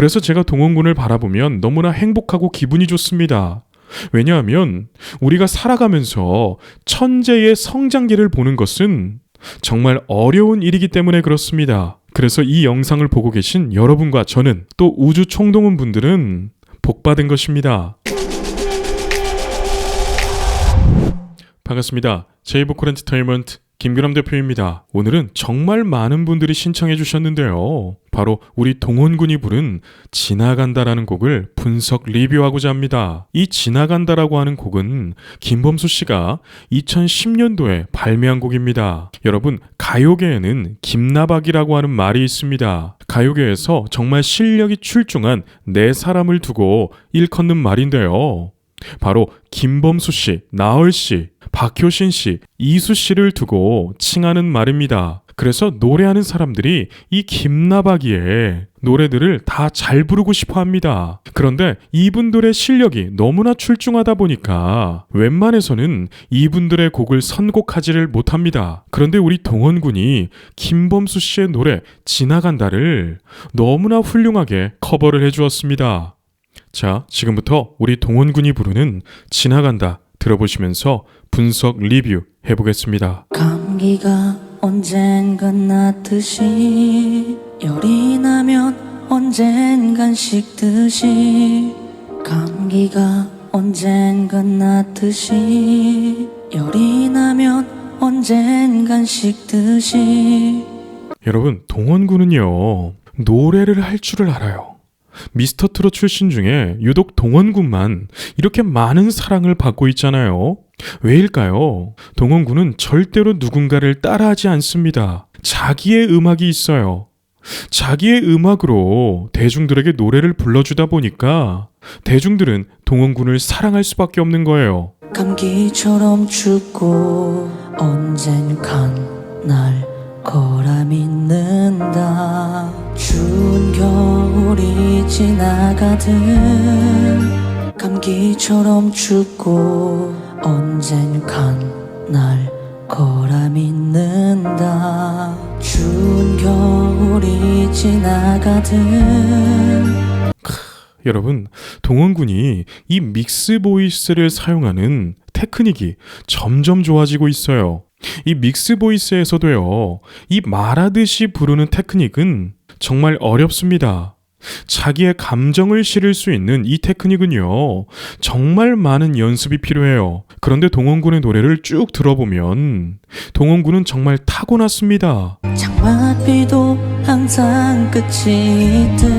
그래서 제가 동원군을 바라보면 너무나 행복하고 기분이 좋습니다. 왜냐하면 우리가 살아가면서 천재의 성장기를 보는 것은 정말 어려운 일이기 때문에 그렇습니다. 그래서 이 영상을 보고 계신 여러분과 저는 또 우주 총동원 분들은 복받은 것입니다. 반갑습니다. 제이보컬 엔터테인먼트 김규남 대표입니다. 오늘은 정말 많은 분들이 신청해 주셨는데요. 바로 우리 동원군이 부른 지나간다라는 곡을 분석 리뷰하고자 합니다. 이 지나간다라고 하는 곡은 김범수 씨가 2010년도에 발매한 곡입니다. 여러분, 가요계에는 김나박이라고 하는 말이 있습니다. 가요계에서 정말 실력이 출중한 네 사람을 두고 일컫는 말인데요. 바로 김범수 씨, 나얼 씨, 박효신 씨, 이수 씨를 두고 칭하는 말입니다. 그래서 노래하는 사람들이 이 김나박이의 노래들을 다 잘 부르고 싶어 합니다. 그런데 이분들의 실력이 너무나 출중하다 보니까 웬만해서는 이분들의 곡을 선곡하지를 못합니다. 그런데 우리 동원군이 김범수 씨의 노래 지나간다를 너무나 훌륭하게 커버를 해주었습니다. 자, 지금부터 우리 동원군이 부르는 지나간다 들어보시면서 분석 리뷰 해보겠습니다. 감기가 언젠간 낫듯이 열이 나면 언젠간 식듯이 감기가 언젠간 낫듯이 열이 나면 언젠간 식듯이. 여러분, 동원군은요 노래를 할 줄을 알아요. 미스터트롯 출신 중에 유독 동원군만 이렇게 많은 사랑을 받고 있잖아요. 왜일까요? 동원군은 절대로 누군가를 따라하지 않습니다. 자기의 음악이 있어요. 자기의 음악으로 대중들에게 노래를 불러주다 보니까 대중들은 동원군을 사랑할 수밖에 없는 거예요. 감기처럼 춥고 언젠간 날 거라 믿는다. 추운 겨울이 지나가듯 감기처럼 춥고 언젠간 날 거라 믿는다. 추운 겨울이 지나가듯. 여러분, 동원군이 이 믹스 보이스를 사용하는 테크닉이 점점 좋아지고 있어요. 이 믹스 보이스에서도요, 이 말하듯이 부르는 테크닉은 정말 어렵습니다. 자기의 감정을 실을 수 있는 이 테크닉은요, 정말 많은 연습이 필요해요. 그런데 동원군의 노래를 쭉 들어보면 동원군은 정말 타고났습니다. 장맛비도 항상 끝이 있듯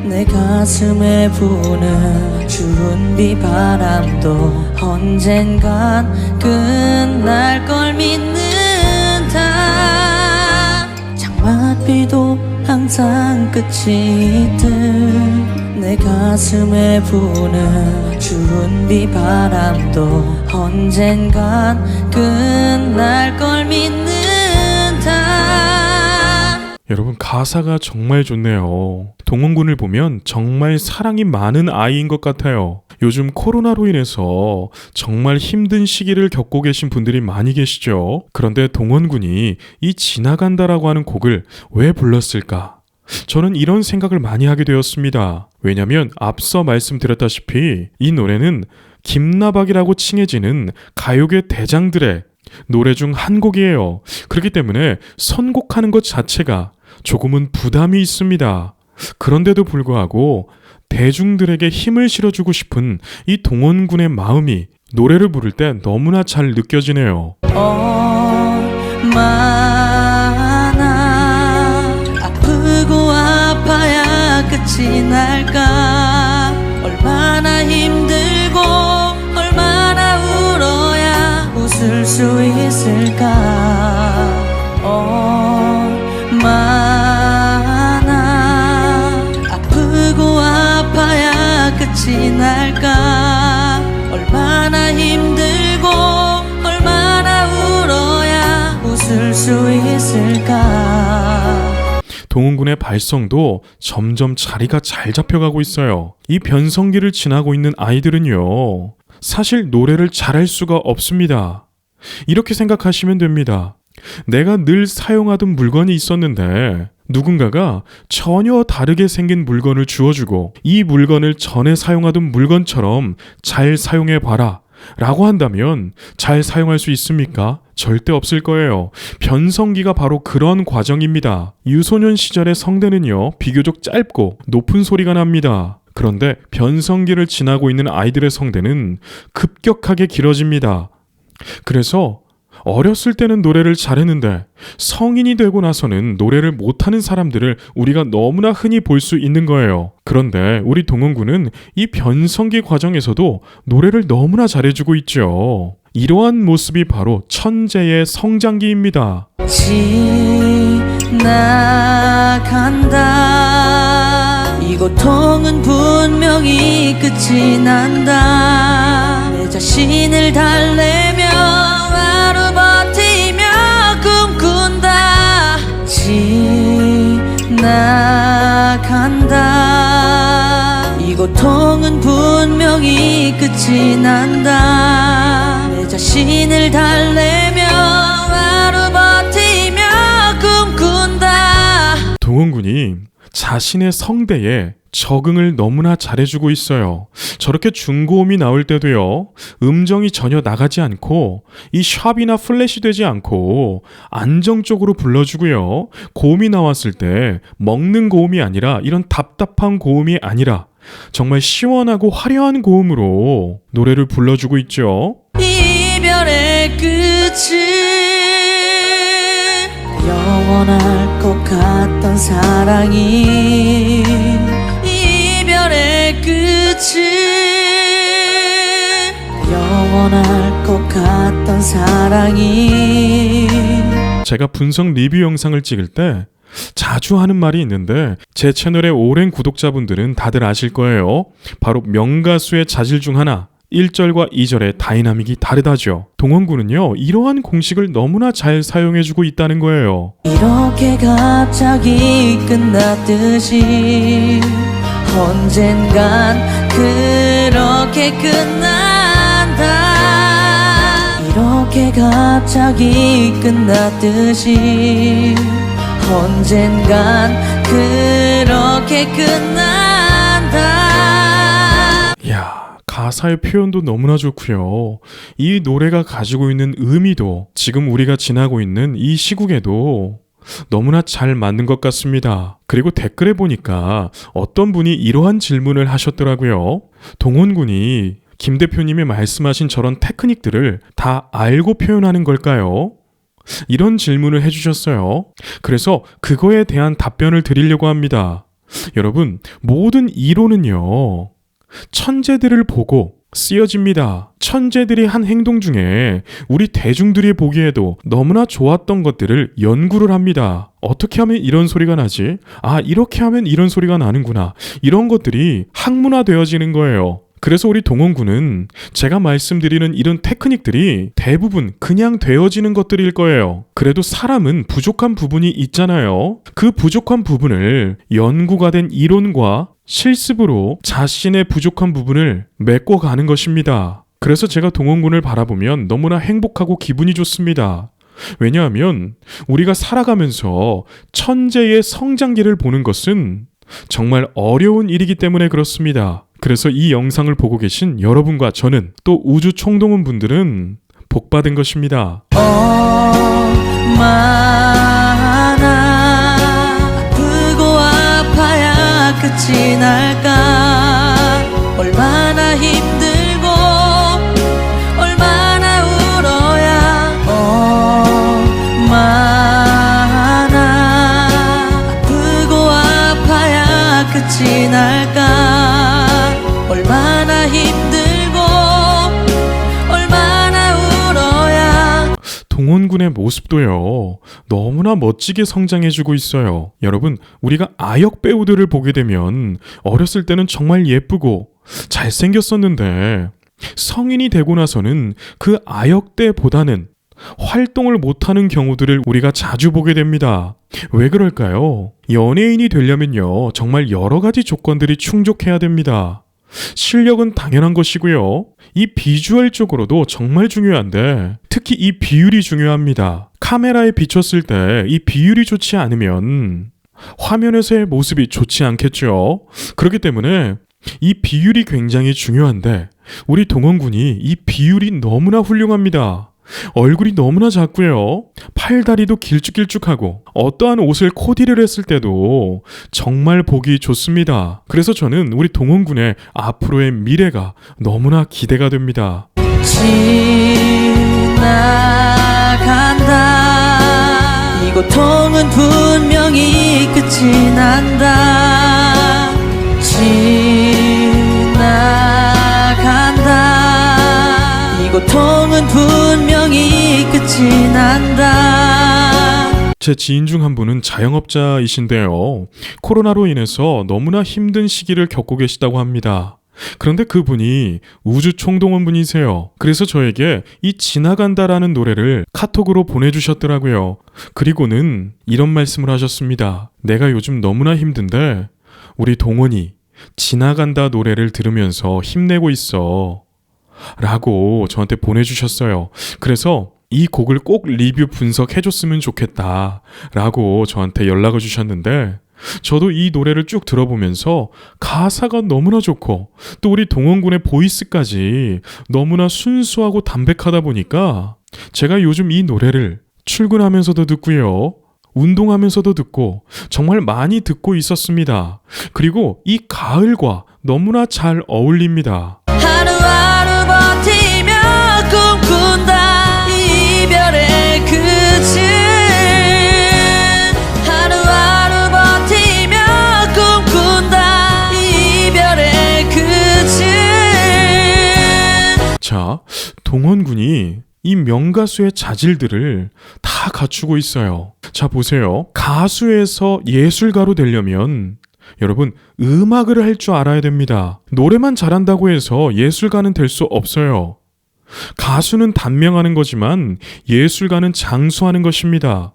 내 가슴에 부는 추운 비바람도 언젠간 끝날 걸 믿는다. 장맛비도 항상 끝이 있듯 내 가슴에 부는 추운 비바람도 언젠간 끝날 걸 믿는다. 여러분, 가사가 정말 좋네요. 동원군을 보면 정말 사랑이 많은 아이인 것 같아요. 요즘 코로나로 인해서 정말 힘든 시기를 겪고 계신 분들이 많이 계시죠. 그런데 동원군이 이 지나간다라고 하는 곡을 왜 불렀을까? 저는 이런 생각을 많이 하게 되었습니다. 왜냐면 앞서 말씀드렸다시피 이 노래는 김나박이라고 칭해지는 가요계 대장들의 노래 중 한 곡이에요. 그렇기 때문에 선곡하는 것 자체가 조금은 부담이 있습니다. 그런데도 불구하고 대중들에게 힘을 실어주고 싶은 이 동원군의 마음이 노래를 부를 때 너무나 잘 느껴지네요. 얼마나 아프고 아파야 끝이 날까. 얼마나 힘들고 얼마나 울어야 웃을 수 있을까. 얼마나 아프고 아파야 끝이 날까. 얼마나 힘들고 얼마나 울어야 웃을 수 있을까. 동원군의 발성도 점점 자리가 잘 잡혀가고 있어요. 이 변성기를 지나고 있는 아이들은요, 사실 노래를 잘할 수가 없습니다. 이렇게 생각하시면 됩니다. 내가 늘 사용하던 물건이 있었는데 누군가가 전혀 다르게 생긴 물건을 주어주고 이 물건을 전에 사용하던 물건처럼 잘 사용해봐라 라고 한다면 잘 사용할 수 있습니까? 절대 없을 거예요. 변성기가 바로 그런 과정입니다. 유소년 시절의 성대는요, 비교적 짧고 높은 소리가 납니다. 그런데 변성기를 지나고 있는 아이들의 성대는 급격하게 길어집니다. 그래서 어렸을 때는 노래를 잘했는데 성인이 되고 나서는 노래를 못하는 사람들을 우리가 너무나 흔히 볼 수 있는 거예요. 그런데 우리 동원군은 이 변성기 과정에서도 노래를 너무나 잘해주고 있죠. 이러한 모습이 바로 천재의 성장기입니다. 지나간다. 이 고통은 분명히 끝이 난다. 내 자신을 달래며 하루 버티며 꿈꾼다. 지나간다. 이 고통은 분명히 끝이 난다. 내 자신을 달래며 하루 버티며 꿈꾼다. 동원군이 자신의 성대에 적응을 너무나 잘해주고 있어요. 저렇게 중고음이 나올 때도요, 음정이 전혀 나가지 않고 이 샵이나 플랫이 되지 않고 안정적으로 불러주고요. 고음이 나왔을 때 먹는 고음이 아니라 이런 답답한 고음이 아니라 정말 시원하고 화려한 고음으로 노래를 불러주고 있죠. 이별의 끝은 영원할 것 같던 사랑이, 이별의 끝은 영원할 것 같던 사랑이. 제가 분석 리뷰 영상을 찍을 때 자주 하는 말이 있는데 제 채널의 오랜 구독자분들은 다들 아실 거예요. 바로 명가수의 자질 중 하나, 1절과 2절의 다이나믹이 다르다죠. 동원군은요, 이러한 공식을 너무나 잘 사용해주고 있다는 거예요. 이렇게 갑자기 끝났듯이 언젠간 그렇게 끝난다. 이렇게 갑자기 끝났듯이 언젠간 그렇게 끝난다. 이야, 가사의 표현도 너무나 좋고요. 이 노래가 가지고 있는 의미도 지금 우리가 지나고 있는 이 시국에도 너무나 잘 맞는 것 같습니다. 그리고 댓글에 보니까 어떤 분이 이러한 질문을 하셨더라고요. 동원군이 김 대표님이 말씀하신 저런 테크닉들을 다 알고 표현하는 걸까요? 이런 질문을 해주셨어요. 그래서 그거에 대한 답변을 드리려고 합니다. 여러분, 모든 이론은요, 천재들을 보고 쓰여집니다. 천재들이 한 행동 중에 우리 대중들이 보기에도 너무나 좋았던 것들을 연구를 합니다. 어떻게 하면 이런 소리가 나지? 아, 이렇게 하면 이런 소리가 나는구나. 이런 것들이 학문화되어지는 거예요. 그래서 우리 동원군은 제가 말씀드리는 이런 테크닉들이 대부분 그냥 되어지는 것들일 거예요. 그래도 사람은 부족한 부분이 있잖아요. 그 부족한 부분을 연구가 된 이론과 실습으로 자신의 부족한 부분을 메꿔가는 것입니다. 그래서 제가 동원군을 바라보면 너무나 행복하고 기분이 좋습니다. 왜냐하면 우리가 살아가면서 천재의 성장기를 보는 것은 정말 어려운 일이기 때문에 그렇습니다. 그래서 이 영상을 보고 계신 여러분과 저는, 또 우주 총동원 분들은 복받은 것입니다. 얼마나 아프고 아파야 끝이 날까. 얼마나 힘들고 얼마나 울어야. 얼마나 아프고 아파야 끝이 날까. 얼마나 힘들고 얼마나 울어야. 동원군의 모습도요, 너무나 멋지게 성장해주고 있어요. 여러분, 우리가 아역 배우들을 보게 되면 어렸을 때는 정말 예쁘고 잘생겼었는데 성인이 되고 나서는 그 아역 때보다는 활동을 못하는 경우들을 우리가 자주 보게 됩니다. 왜 그럴까요? 연예인이 되려면요, 정말 여러 가지 조건들이 충족해야 됩니다. 실력은 당연한 것이고요. 이 비주얼 쪽으로도 정말 중요한데 특히 이 비율이 중요합니다. 카메라에 비췄을 때 이 비율이 좋지 않으면 화면에서의 모습이 좋지 않겠죠. 그렇기 때문에 이 비율이 굉장히 중요한데 우리 동원군이 이 비율이 너무나 훌륭합니다. 얼굴이 너무나 작고요. 팔다리도 길쭉길쭉하고 어떠한 옷을 코디를 했을 때도 정말 보기 좋습니다. 그래서 저는 우리 동원군의 앞으로의 미래가 너무나 기대가 됩니다. 지나간다. 이 고통은 분명히 끝이 난다. 지나간다. 이 고통은 분명히 끝이 난다. 제 지인 중 한 분은 자영업자이신데요. 코로나로 인해서 너무나 힘든 시기를 겪고 계시다고 합니다. 그런데 그분이 우주총동원 분이세요. 그래서 저에게 이 지나간다라는 노래를 카톡으로 보내주셨더라고요. 그리고는 이런 말씀을 하셨습니다. 내가 요즘 너무나 힘든데 우리 동원이 지나간다 노래를 들으면서 힘내고 있어 라고 저한테 보내주셨어요. 그래서 이 곡을 꼭 리뷰 분석해줬으면 좋겠다 라고 저한테 연락을 주셨는데 저도 이 노래를 쭉 들어보면서 가사가 너무나 좋고 또 우리 동원군의 보이스까지 너무나 순수하고 담백하다 보니까 제가 요즘 이 노래를 출근하면서도 듣고요. 운동하면서도 듣고 정말 많이 듣고 있었습니다. 그리고 이 가을과 너무나 잘 어울립니다. 하루하루 버티며 꿈꾼다. 이별의 끝은 하루하루 버티며 꿈꾼다. 이별의 끝은. 자, 동원군이 이 명가수의 자질들을 다 갖추고 있어요. 자, 보세요. 가수에서 예술가로 되려면 여러분 음악을 할 줄 알아야 됩니다. 노래만 잘한다고 해서 예술가는 될 수 없어요. 가수는 단명하는 거지만 예술가는 장수하는 것입니다.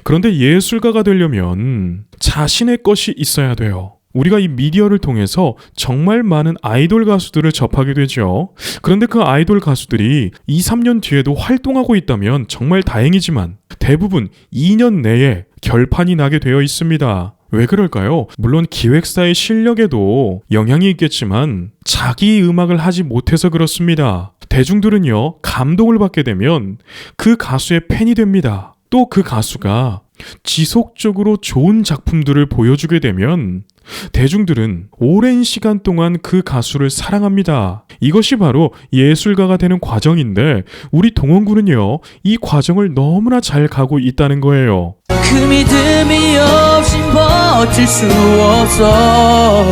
그런데 예술가가 되려면 자신의 것이 있어야 돼요. 우리가 이 미디어를 통해서 정말 많은 아이돌 가수들을 접하게 되죠. 그런데 그 아이돌 가수들이 2, 3년 뒤에도 활동하고 있다면 정말 다행이지만 대부분 2년 내에 결판이 나게 되어 있습니다. 왜 그럴까요? 물론 기획사의 실력에도 영향이 있겠지만 자기 음악을 하지 못해서 그렇습니다. 대중들은요, 감동을 받게 되면 그 가수의 팬이 됩니다. 또 그 가수가 지속적으로 좋은 작품들을 보여주게 되면 대중들은 오랜 시간 동안 그 가수를 사랑합니다. 이것이 바로 예술가가 되는 과정인데 우리 동원군은요, 이 과정을 너무나 잘 가고 있다는 거예요. 그 믿음이 없인 버틸 수 없어.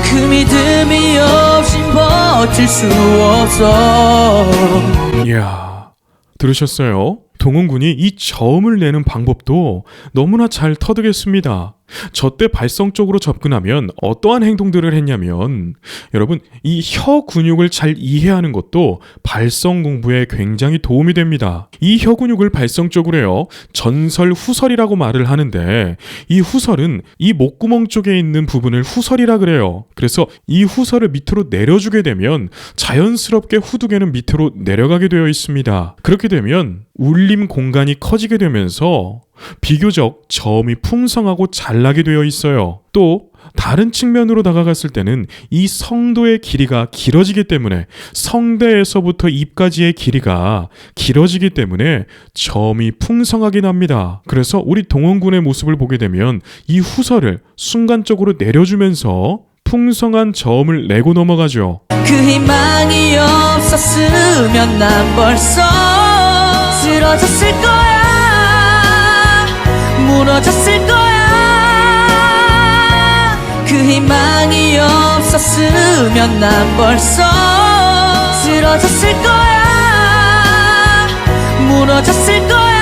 그 믿음이 없인 버틸 수 없어. 이야, 들으셨어요? 동원군이 이 저음을 내는 방법도 너무나 잘 터득했습니다. 저 때 발성적으로 접근하면 어떠한 행동들을 했냐면 여러분 이 혀 근육을 잘 이해하는 것도 발성 공부에 굉장히 도움이 됩니다. 이 혀 근육을 발성적으로요 전설 후설이라고 말을 하는데 이 후설은 이 목구멍 쪽에 있는 부분을 후설이라 그래요. 그래서 이 후설을 밑으로 내려주게 되면 자연스럽게 후두개는 밑으로 내려가게 되어 있습니다. 그렇게 되면 울림 공간이 커지게 되면서 비교적 저음이 풍성하고 잘 나게 되어 있어요. 또 다른 측면으로 다가갔을 때는 이 성도의 길이가 길어지기 때문에 성대에서부터 입까지의 길이가 길어지기 때문에 저음이 풍성하게 납니다. 그래서 우리 동원군의 모습을 보게 되면 이 후설을 순간적으로 내려주면서 풍성한 저음을 내고 넘어가죠. 그 희망이 없었으면 난 벌써 쓰러졌을 거야. 무너졌을 거야. 그 희망이 없었으면 난 벌써 쓰러졌을 거야. 무너졌을 거야.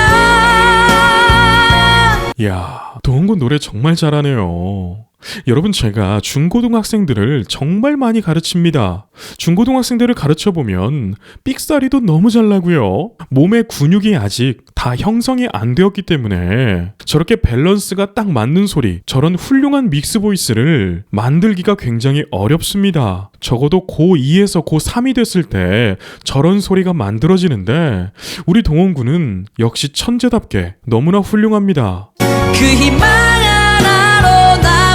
이야, 동원군 노래 정말 잘하네요. 여러분 제가 중고등학생들을 정말 많이 가르칩니다. 중고등학생들을 가르쳐보면 삑사리도 너무 잘 나고요. 몸의 근육이 아직 다 형성이 안 되었기 때문에 저렇게 밸런스가 딱 맞는 소리, 저런 훌륭한 믹스 보이스를 만들기가 굉장히 어렵습니다. 적어도 고2에서 고3이 됐을 때 저런 소리가 만들어지는데 우리 동원군은 역시 천재답게 너무나 훌륭합니다. 그 희망 하나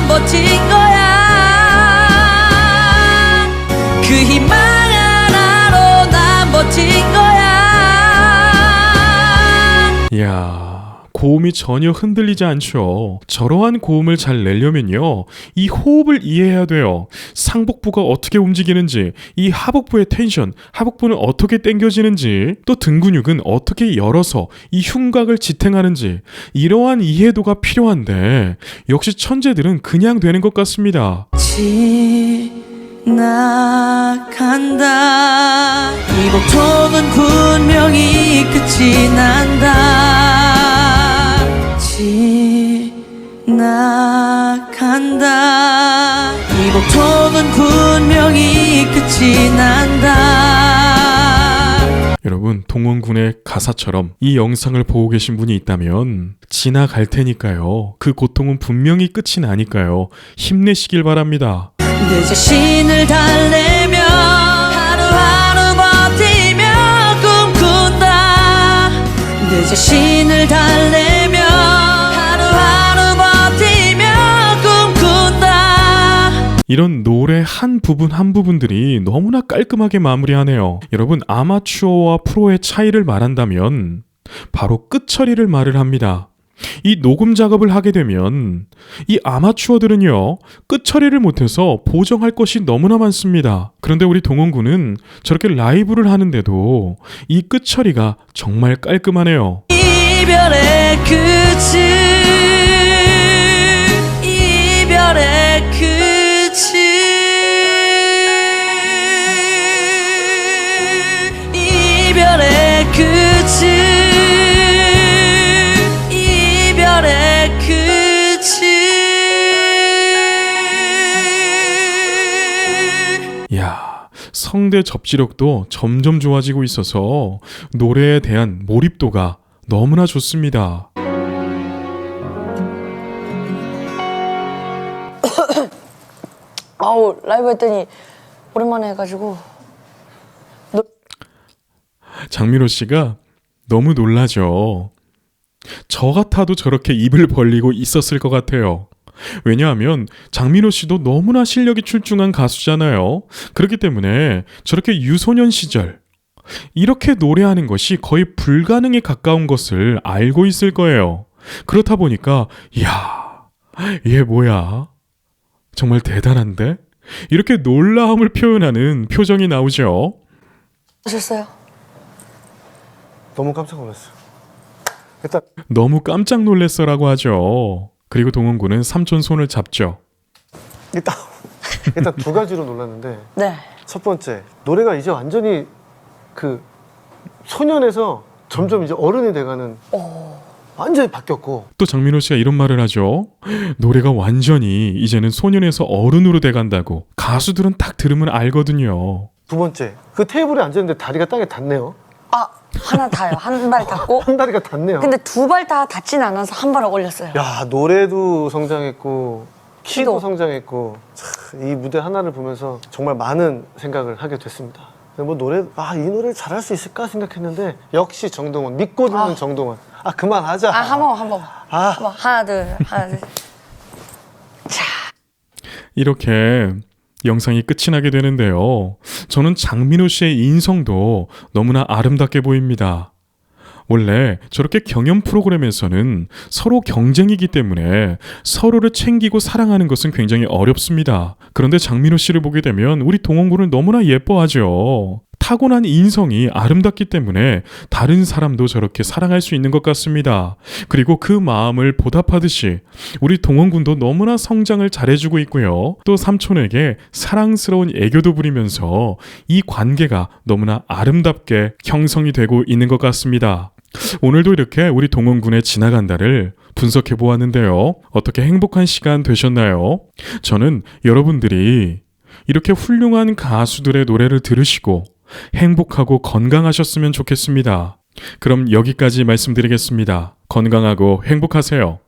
난 버틴 거야. 그 희망 하나로 난 버틴 거야. 이야, 고음이 전혀 흔들리지 않죠. 저러한 고음을 잘 내려면요, 이 호흡을 이해해야 돼요. 상복부가 어떻게 움직이는지, 이 하복부의 텐션, 하복부는 어떻게 당겨지는지, 또 등 근육은 어떻게 열어서 이 흉곽을 지탱하는지, 이러한 이해도가 필요한데 역시 천재들은 그냥 되는 것 같습니다. 지나간다. 이 고통은 분명히 끝이 난다. 지나간다. 이 고통은 분명히 끝이 난다. 여러분, 동원군의 가사처럼 이 영상을 보고 계신 분이 있다면 지나갈 테니까요. 그 고통은 분명히 끝이 나니까요. 힘내시길 바랍니다. 내 자신을 달래며 하루하루 버티며 꿈꾼다. 내 자신을 달래며 하루하루 버티며 꿈꾼다. 이런 노래 한 부분 한 부분들이 너무나 깔끔하게 마무리하네요. 여러분, 아마추어와 프로의 차이를 말한다면 바로 끝처리를 말을 합니다. 이 녹음 작업을 하게 되면 이 아마추어들은요, 끝처리를 못해서 보정할 것이 너무나 많습니다. 그런데 우리 동원군은 저렇게 라이브를 하는데도 이 끝처리가 정말 깔끔하네요. 이별의 끝은 이별의 끝은 이별의 끝은 이별의 끝은. 이야, 성대 접지력도 점점 좋아지고 있어서 노래에 대한 몰입도가 너무나 좋습니다. 아우, 라이브 했더니 오랜만에 해가지고. 장민호 씨가 너무 놀라죠. 저 같아도 저렇게 입을 벌리고 있었을 것 같아요. 왜냐하면 장민호 씨도 너무나 실력이 출중한 가수잖아요. 그렇기 때문에 저렇게 유소년 시절 이렇게 노래하는 것이 거의 불가능에 가까운 것을 알고 있을 거예요. 그렇다 보니까 이야, 얘 뭐야? 정말 대단한데? 이렇게 놀라움을 표현하는 표정이 나오죠. 하셨어요? 너무 깜짝 놀랐어요. 일단 너무 깜짝 놀랐어라고 하죠. 그리고 동원군은 삼촌 손을 잡죠. 일단 두 가지로 놀랐는데, 네. 첫 번째, 노래가 이제 완전히 그 소년에서 점점 이제 어른이 돼가는, 완전히 바뀌었고. 또 장민호 씨가 이런 말을 하죠. 노래가 완전히 이제는 소년에서 어른으로 돼간다고. 가수들은 딱 들으면 알거든요. 두 번째, 그 테이블에 앉았는데 다리가 땅에 닿네요. 아, 하나 다요. 한 발 닿고. 한 다리가 닿네요. 근데 두 발 다 닿진 않아서 한 발을 올렸어요. 야, 노래도 성장했고 키도 키도. 성장했고, 참, 이 무대 하나를 보면서 정말 많은 생각을 하게 됐습니다. 뭐 노래, 이 노래를 잘할 수 있을까 생각했는데 역시 정동원, 믿고 듣는 정동원. 그만하자. 한 번. 한번. 하나, 둘. 이렇게 영상이 끝이 나게 되는데요. 저는 장민호 씨의 인성도 너무나 아름답게 보입니다. 원래 저렇게 경연 프로그램에서는 서로 경쟁이기 때문에 서로를 챙기고 사랑하는 것은 굉장히 어렵습니다. 그런데 장민호 씨를 보게 되면 우리 동원군을 너무나 예뻐하죠. 타고난 인성이 아름답기 때문에 다른 사람도 저렇게 사랑할 수 있는 것 같습니다. 그리고 그 마음을 보답하듯이 우리 동원군도 너무나 성장을 잘해주고 있고요. 또 삼촌에게 사랑스러운 애교도 부리면서 이 관계가 너무나 아름답게 형성이 되고 있는 것 같습니다. 오늘도 이렇게 우리 동원군의 지나간다를 분석해 보았는데요. 어떻게 행복한 시간 되셨나요? 저는 여러분들이 이렇게 훌륭한 가수들의 노래를 들으시고 행복하고 건강하셨으면 좋겠습니다. 그럼 여기까지 말씀드리겠습니다. 건강하고 행복하세요.